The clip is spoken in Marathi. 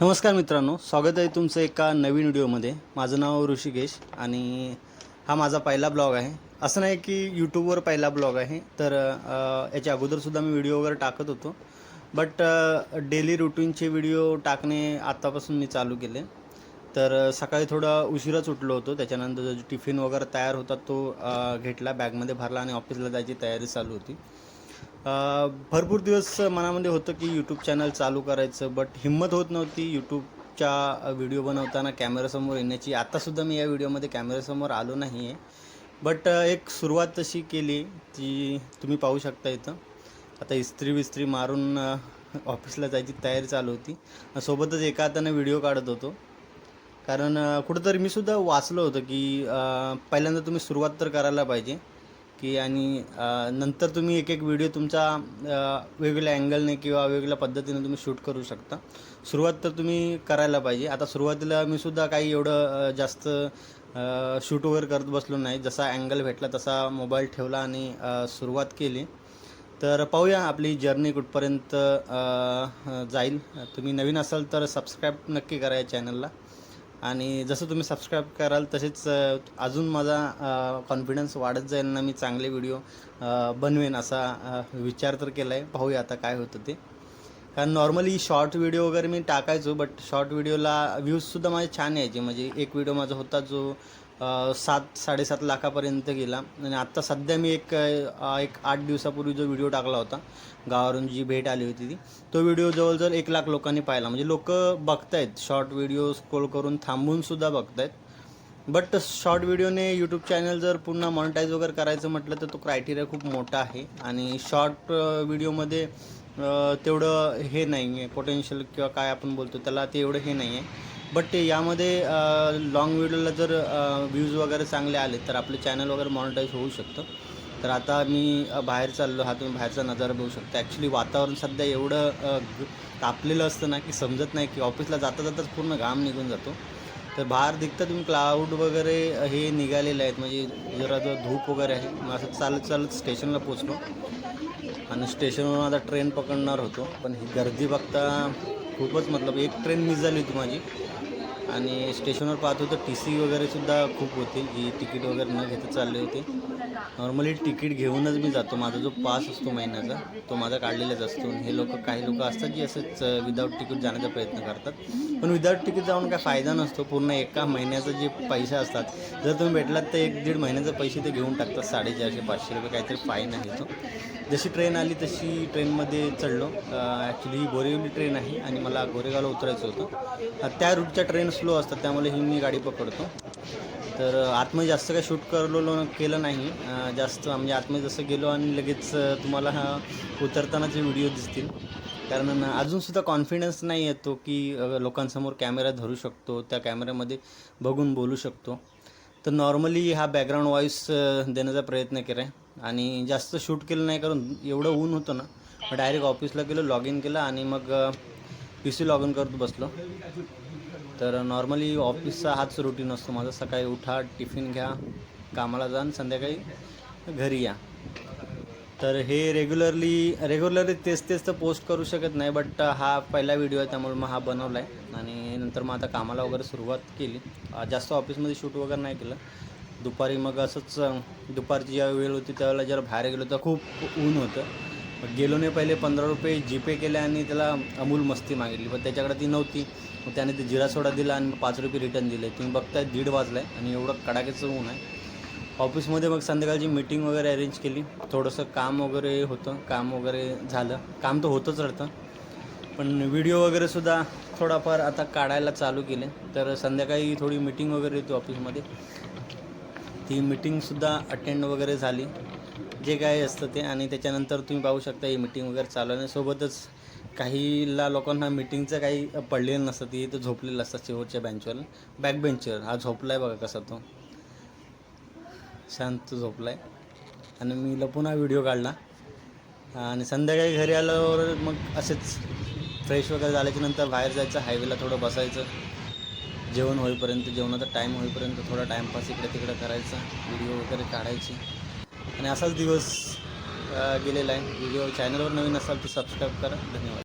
नमस्कार मित्रांनो, स्वागत आहे तुमचं एका नवीन व्हिडिओमध्ये। माझं नाव ऋषिकेश आणि हा माझा पहिला ब्लॉग आहे। असं नाही की यूट्यूबवर पहिला ब्लॉग आहे, तर याच्या अगोदरसुद्धा मी व्हिडिओ वगैरे टाकत होतो, बट डेली रूटीनचे व्हिडिओ टाकणे आत्तापासून मी चालू केले। तर सकाळी थोडा उशिराच उठलो होतो, त्याच्यानंतर जो टिफिन वगैरे तयार होता तो घेतला, बॅगमध्ये भरला आणि ऑफिसला जायची तयारी चालू होती। भरपूर दिवस मनामध्ये होतं की यूट्यूब चॅनल चालू करायचं, बट हिंमत होत नव्हती यूट्यूबच्या व्हिडिओ बनवताना कॅमेरासमोर येण्याची। आत्तासुद्धा मी या व्हिडिओमध्ये कॅमेरासमोर आलो नाही आहे, बट एक सुरुवात तशी केली ती तुम्ही पाहू शकता इथं। आता इस्त्री मारून ऑफिसला जायची तयारी चालू होती, सोबतच एका हाताने व्हिडिओ काढत होतो। कारण कुठंतरी मी सुद्धा वाचलं होतं की पहिल्यांदा तुम्ही सुरुवात तर करायला पाहिजे की आणि नंतर तुम्ही एक एक व्हिडिओ तुमचा वेगवेगळ्या अँगलने किंवा वेगवेगळ्या पद्धतीने तुम्ही शूट करू शकता। सुरुवात तर तुम्ही करायला पाहिजे। आता सुरुवातीला मी सुद्धा काही एवढं जास्त शूट वगैरे करत बसलो नाही, जसा अँगल भेटला तसा मोबाईल ठेवला आणि सुरुवात केली। तर पाहूया आपली जर्नी कुठपर्यंत जाईल। तुम्ही नवीन असाल तर सबस्क्राईब नक्की करा या चॅनलला, आणि जसं तुम्ही सबस्क्राईब कराल तसेच अजून माझा कॉन्फिडन्स वाढत जाईल ना, मी चांगले व्हिडिओ बनवेन असा विचार तर केला आहे। पाहूया आता काय होतं ते। कारण नॉर्मली शॉर्ट व्हिडिओ वगैरे मी टाकायचो, बट शॉर्ट व्हिडिओला व्ह्यूजसुद्धा माझे छान यायचे। म्हणजे एक व्हिडिओ माझा होता जो 7-7.5 लाखापर्यंत गेला। आणि आत्ता सध्या मी एक 8 दिवसापूर्वी जो व्हिडिओ टाकला होता, गावावरून जी भेट आली होती ती, तो व्हिडिओ जवळजवळ 1 लाख लोकांनी पाहिला। म्हणजे लोक बघतायत, शॉर्ट व्हिडिओ स्क्रोल करून थांबूनसुद्धा बघतायत। बट शॉर्ट व्हिडिओने यूट्यूब चॅनल जर पुन्हा मॉनिटाईज वगैरे करायचं म्हटलं तर तो क्रायटेरिया खूप मोठा आहे, आणि शॉर्ट व्हिडिओमध्ये तेवढं हे नाही आहे, पोटेन्शियल किंवा काय आपण बोलतो त्याला, ते एवढं हे नाही आहे। बट यामध्ये लाँग व्हिडिओला जर व्ह्यूज वगैरे चांगले आले तर आपलं चॅनल वगैरे मॉनिटाईज होऊ शकतं। तर आता मी बाहेर चाललो, हा तुम्ही बाहेरचा नजारा बघू शकता। ॲक्च्युली वातावरण सध्या एवढं तापलेलं असतं ना की समजत नाही, की ऑफिसला जाता जाताच पूर्ण घाम निघून जातो। तर बाहेर दिखतं तुम्ही क्लाउड वगैरे हे निघालेले आहेत, म्हणजे जरा जो धूप वगैरे आहे। मग असं चालत चालत स्टेशनला पोचलो, आणि स्टेशनवरून आता ट्रेन पकडणार होतो, पण ही गर्दी बघता खूपच, मतलब एक ट्रेन मिस झाली होती माझी। आणि स्टेशनवर पाहत होतं टी वगैरेसुद्धा खूप होती, जी तिकीट वगैरे न घेता चालले होते। नॉर्मली तिकीट घेऊनच मी जातो, माझा जो पास असतो महिन्याचा तो माझा काढलेलाच असतो। हे काही लोक असतात जी असंच विदाऊट तिकीट जाण्याचा प्रयत्न करतात, पण विदाऊट तिकीट जाऊन काय फायदा नसतो। पूर्ण एका महिन्याचा जे पैसे असतात, जर तुम्ही भेटलात तर 1-1.5 महिन्याचे पैसे ते घेऊन टाकतात। 450-500 रुपये काहीतरी फाईन आहे तो। जशी ट्रेन आली तशी ट्रेनमध्ये चढलो। ॲक्च्युली ही बोरिवली ट्रेन आहे आणि मला गोरेगावला उतरायचं होतं। त्या रूटच्या ट्रेन स्लो असतात, त्यामुळे ही मी गाडी पकडतो। तर आतमध्ये जास्त काही शूट केलं नाही जास्त, म्हणजे आतमध्ये जसं गेलो आणि लगेच तुम्हाला उतरतानाचे व्हिडिओ दिसतील। कारण अजूनसुद्धा कॉन्फिडन्स नाही येतो की लोकांसमोर कॅमेरा धरू शकतो, त्या कॅमेऱ्यामध्ये बघून बोलू शकतो। तर नॉर्मली हा बॅकग्राऊंड व्हॉईस देण्याचा प्रयत्न केला आहे, आणि जास्त शूट केलं नाही, कारण एवढं ऊन होतं ना। मग डायरेक्ट ऑफिसला गेलो, लॉग इन केलं आणि मग PC लॉग इन करत बसलो। तर नॉर्मली ऑफिसचा हाच रुटीन असतो माझा, सकाळी उठा, टिफिन घ्या, कामाला जा आणि संध्याकाळी घरी या। तर हे रेग्युलरली तेच तर पोस्ट करू शकत नाही, बट हा पहिला व्हिडिओ आहे त्यामुळे मग हा बनवला आहे। आणि नंतर मग आता कामाला वगैरे सुरुवात केली। जास्त ऑफिसमध्ये शूट वगैरे नाही केलं। दुपारी मग असंच दुपारची ज्या वेळ होती त्यावेळेला जरा बाहेर गेलो तर खूप ऊन होतं। मग गेलो नाही, पहिले 15 रुपये जीपे केले आणि त्याला अमूल मस्ती मागितली, पण त्याच्याकडे ती नव्हती। मग त्याने ते जिरा सोडा दिला आणि 5 रुपये रिटर्न दिले। तुम्ही बघताय 1:30 वाजला आहे आणि एवढं कडाक्याचं ऊन आहे। ऑफिसमध्ये मग संध्याकाळची मीटिंग वगैरे अरेंज केली, थोडंसं काम वगैरे होतं, काम वगैरे झालं। काम तर होतंच राहतं, पण व्हिडिओ वगैरेसुद्धा थोडाफार आता काढायला चालू केले। तर संध्याकाळी थोडी मीटिंग वगैरे होती ऑफिसमध्ये, ती मीटिंगसुद्धा अटेंड वगैरे झाली, जे काय असतं ते। आणि त्याच्यानंतर तुम्ही पाहू शकता ही मीटिंग वगैरे चालू आहे। सोबतच काहीला लोकांना मीटिंगचं काही पडलेलं नसतं, ती इथं झोपलेलं असतात शेवटच्या बेंचवर, बॅक बेंचवर। हा झोपला आहे बघा कसा, तो शांत झोपला आहे। आणि मी लपून हा व्हिडिओ काढला। आणि संध्याकाळी घरी आल्यावर मग असेच फ्रेश वगैरे झाल्याच्यानंतर बाहेर जायचं, हायवेला थोडं बसायचं, जेवण होईपर्यंत, जेवणाचा टाईम होईपर्यंत थोडा टाईमपास इकडे तिकडे करायचा, व्हिडिओ वगैरे काढायची। आणि असाच दिवस गेलेला आहे। व्हिडिओ चॅनलवर नवीन असाल तर सबस्क्राईब करा। धन्यवाद।